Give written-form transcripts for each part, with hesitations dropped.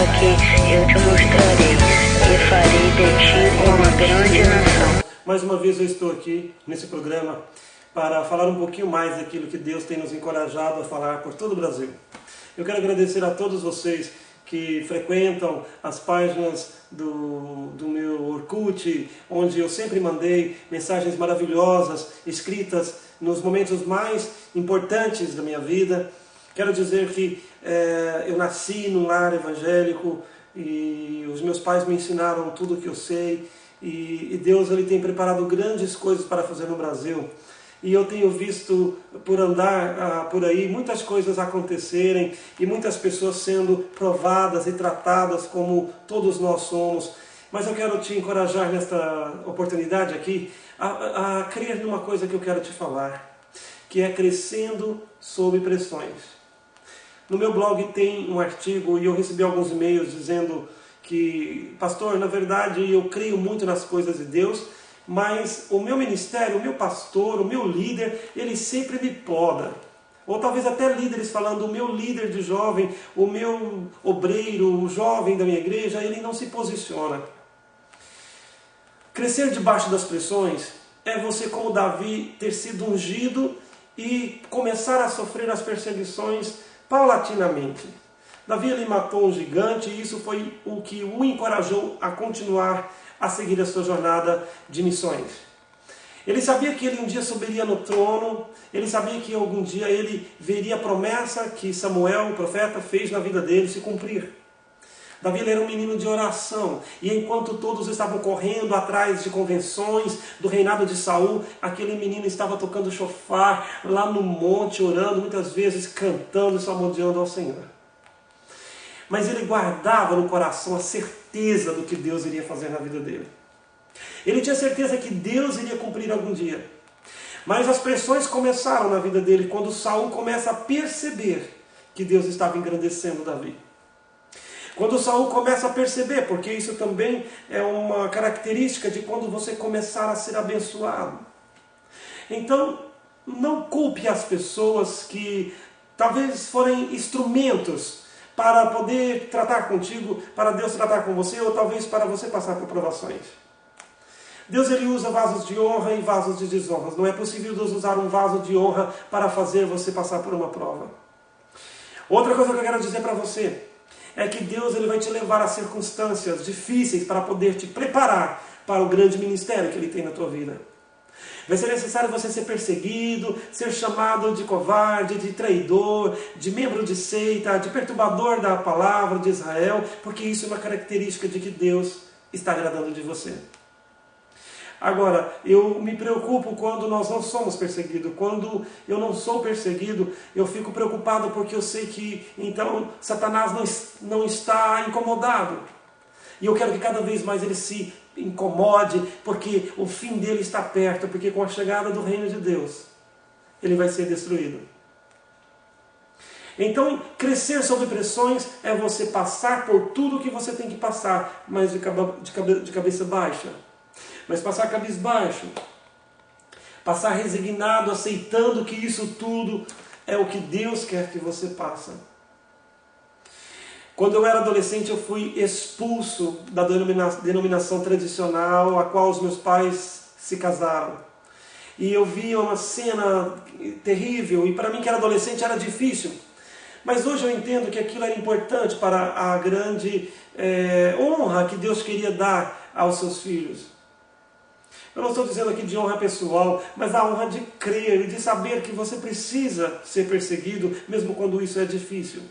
terra que eu te mostrarei, e farei de ti uma grande nação. Mais uma vez eu estou aqui nesse programa para falar um pouquinho mais daquilo que Deus tem nos encorajado a falar por todo o Brasil. Eu quero agradecer a todos vocês que frequentam as páginas do meu Orkut, onde eu sempre mandei mensagens maravilhosas, escritas nos momentos mais importantes da minha vida. Quero dizer que eu nasci num lar evangélico e os meus pais me ensinaram tudo o que eu sei, e Deus ele tem preparado grandes coisas para fazer no Brasil. E eu tenho visto, por andar por aí, muitas coisas acontecerem e muitas pessoas sendo provadas e tratadas como todos nós somos. Mas eu quero te encorajar nesta oportunidade aqui a crer numa coisa que eu quero te falar, que é crescendo sob pressões. No meu blog tem um artigo e eu recebi alguns e-mails dizendo que, pastor, na verdade eu creio muito nas coisas de Deus, mas o meu ministério, o meu pastor, o meu líder, ele sempre me poda. Ou talvez até líderes falando, o meu líder de jovem, o meu obreiro, o jovem da minha igreja, ele não se posiciona. Crescer debaixo das pressões é você, como Davi, ter sido ungido e começar a sofrer as perseguições paulatinamente. Davi ele matou um gigante e isso foi o que o encorajou a continuar a seguir a sua jornada de missões. Ele sabia que ele um dia subiria no trono, ele sabia que algum dia ele veria a promessa que Samuel, o profeta, fez na vida dele se cumprir. Davi ele era um menino de oração, e enquanto todos estavam correndo atrás de convenções do reinado de Saul, aquele menino estava tocando chofar lá no monte, orando, muitas vezes cantando e salmodiando ao Senhor. Mas ele guardava no coração a certeza do que Deus iria fazer na vida dele. Ele tinha certeza que Deus iria cumprir algum dia. Mas as pressões começaram na vida dele quando Saul começa a perceber que Deus estava engrandecendo Davi. Quando Saul começa a perceber, porque isso também é uma característica de quando você começar a ser abençoado. Então, não culpe as pessoas que talvez forem instrumentos para poder tratar contigo, para Deus tratar com você, ou talvez para você passar por provações. Deus ele usa vasos de honra e vasos de desonra. Não é possível Deus usar um vaso de honra para fazer você passar por uma prova. Outra coisa que eu quero dizer para você é que Deus ele vai te levar a circunstâncias difíceis para poder te preparar para o grande ministério que Ele tem na tua vida. Vai ser necessário você ser perseguido, ser chamado de covarde, de traidor, de membro de seita, de perturbador da palavra de Israel, porque isso é uma característica de que Deus está agradando de você. Agora, eu me preocupo quando nós não somos perseguidos. Quando eu não sou perseguido, eu fico preocupado porque eu sei que, então, Satanás não está incomodado. E eu quero que cada vez mais ele se incomode, porque o fim dele está perto, porque com a chegada do reino de Deus, ele vai ser destruído. Então, crescer sob pressões é você passar por tudo que você tem que passar, mas de cabeça baixa. Mas passar cabisbaixo, passar resignado, aceitando que isso tudo é o que Deus quer que você passe. Quando eu era adolescente, eu fui expulso da denominação tradicional a qual os meus pais se casaram. E eu via uma cena terrível, e para mim que era adolescente era difícil. Mas hoje eu entendo que aquilo era importante para a grande honra que Deus queria dar aos seus filhos. Eu não estou dizendo aqui de honra pessoal, mas a honra de crer e de saber que você precisa ser perseguido, mesmo quando isso é difícil.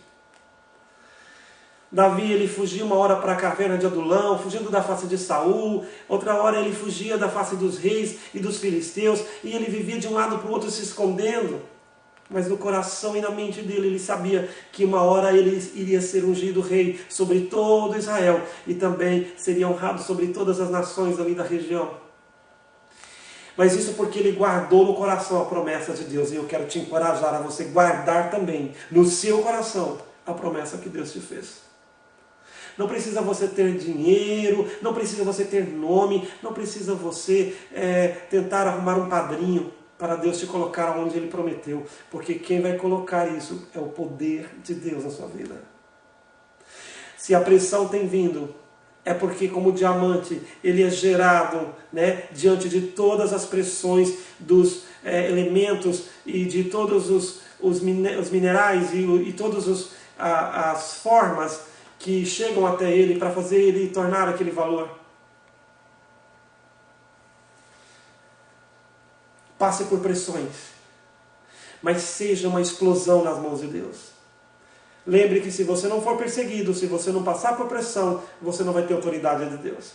Davi ele fugia uma hora para a caverna de Adulão, fugindo da face de Saul, outra hora ele fugia da face dos reis e dos filisteus, e ele vivia de um lado para o outro se escondendo. Mas no coração e na mente dele ele sabia que uma hora ele iria ser ungido rei sobre todo Israel, e também seria honrado sobre todas as nações ali da região. Mas isso porque ele guardou no coração a promessa de Deus. E eu quero te encorajar a você guardar também no seu coração a promessa que Deus te fez. Não precisa você ter dinheiro, não precisa você ter nome, não precisa você tentar arrumar um padrinho para Deus te colocar onde Ele prometeu. Porque quem vai colocar isso é o poder de Deus na sua vida. Se a pressão tem vindo, é porque, como diamante, ele é gerado, né, diante de todas as pressões dos elementos e de todos os minerais e todas as formas que chegam até ele para fazer ele tornar aquele valor. Passe por pressões, mas seja uma explosão nas mãos de Deus. Lembre que se você não for perseguido, se você não passar por pressão, você não vai ter autoridade de Deus.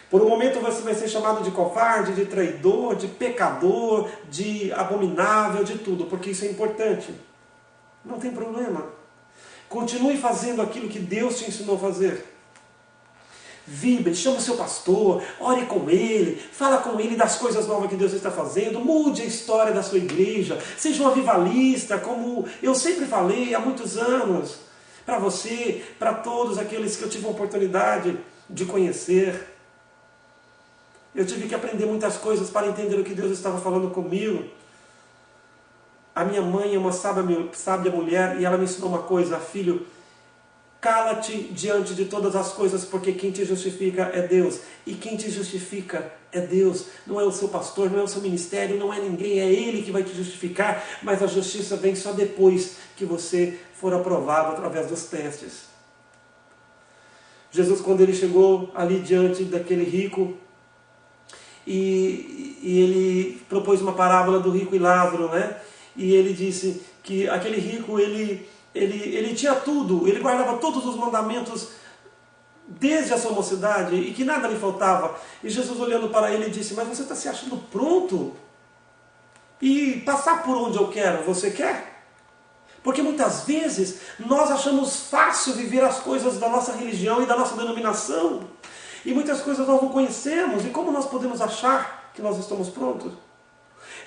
Por um momento você vai ser chamado de covarde, de traidor, de pecador, de abominável, de tudo, porque isso é importante. Não tem problema. Continue fazendo aquilo que Deus te ensinou a fazer. Vibre, chame o seu pastor, ore com ele, fala com ele das coisas novas que Deus está fazendo, mude a história da sua igreja, seja um avivalista, como eu sempre falei há muitos anos, para você, para todos aqueles que eu tive a oportunidade de conhecer. Eu tive que aprender muitas coisas para entender o que Deus estava falando comigo. A minha mãe é uma sábia mulher e ela me ensinou uma coisa: filho, cala-te diante de todas as coisas, porque quem te justifica é Deus. E quem te justifica é Deus. Não é o seu pastor, não é o seu ministério, não é ninguém, é Ele que vai te justificar. Mas a justiça vem só depois que você for aprovado através dos testes. Jesus, quando ele chegou ali diante daquele rico, e ele propôs uma parábola do rico e Lázaro, né? E ele disse que aquele rico, ele tinha tudo, ele guardava todos os mandamentos desde a sua mocidade e que nada lhe faltava. E Jesus, olhando para ele, disse: mas você está se achando pronto? E passar por onde eu quero, você quer? Porque muitas vezes nós achamos fácil viver as coisas da nossa religião e da nossa denominação. E muitas coisas nós não conhecemos. E como nós podemos achar que nós estamos prontos?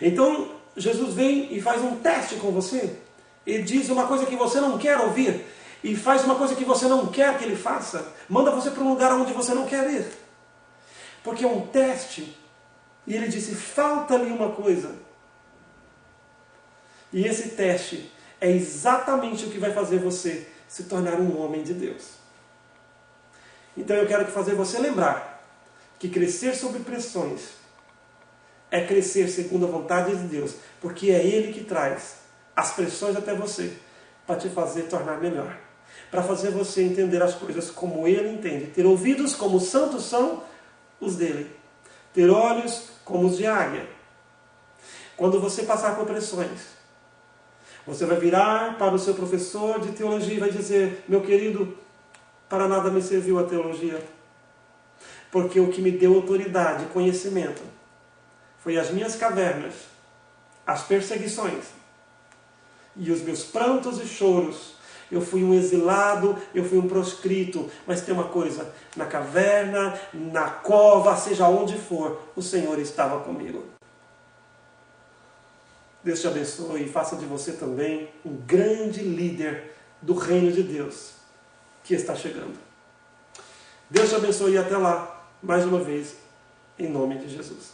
Então Jesus vem e faz um teste com você. E diz uma coisa que você não quer ouvir. E faz uma coisa que você não quer que ele faça. Manda você para um lugar onde você não quer ir. Porque é um teste. E ele disse: falta-lhe uma coisa. E esse teste é exatamente o que vai fazer você se tornar um homem de Deus. Então eu quero fazer você lembrar que crescer sob pressões é crescer segundo a vontade de Deus. Porque é Ele que traz as pressões até você para te fazer tornar melhor. Para fazer você entender as coisas como Ele entende. Ter ouvidos como os santos são os dele. Ter olhos como os de águia. Quando você passar por pressões, você vai virar para o seu professor de teologia e vai dizer: meu querido, para nada me serviu a teologia. Porque o que me deu autoridade e conhecimento foi as minhas cavernas, as perseguições e os meus prantos e choros. Eu fui um exilado, eu fui um proscrito. Mas tem uma coisa: na caverna, na cova, seja onde for, o Senhor estava comigo. Deus te abençoe e faça de você também um grande líder do reino de Deus que está chegando. Deus te abençoe e até lá, mais uma vez, em nome de Jesus.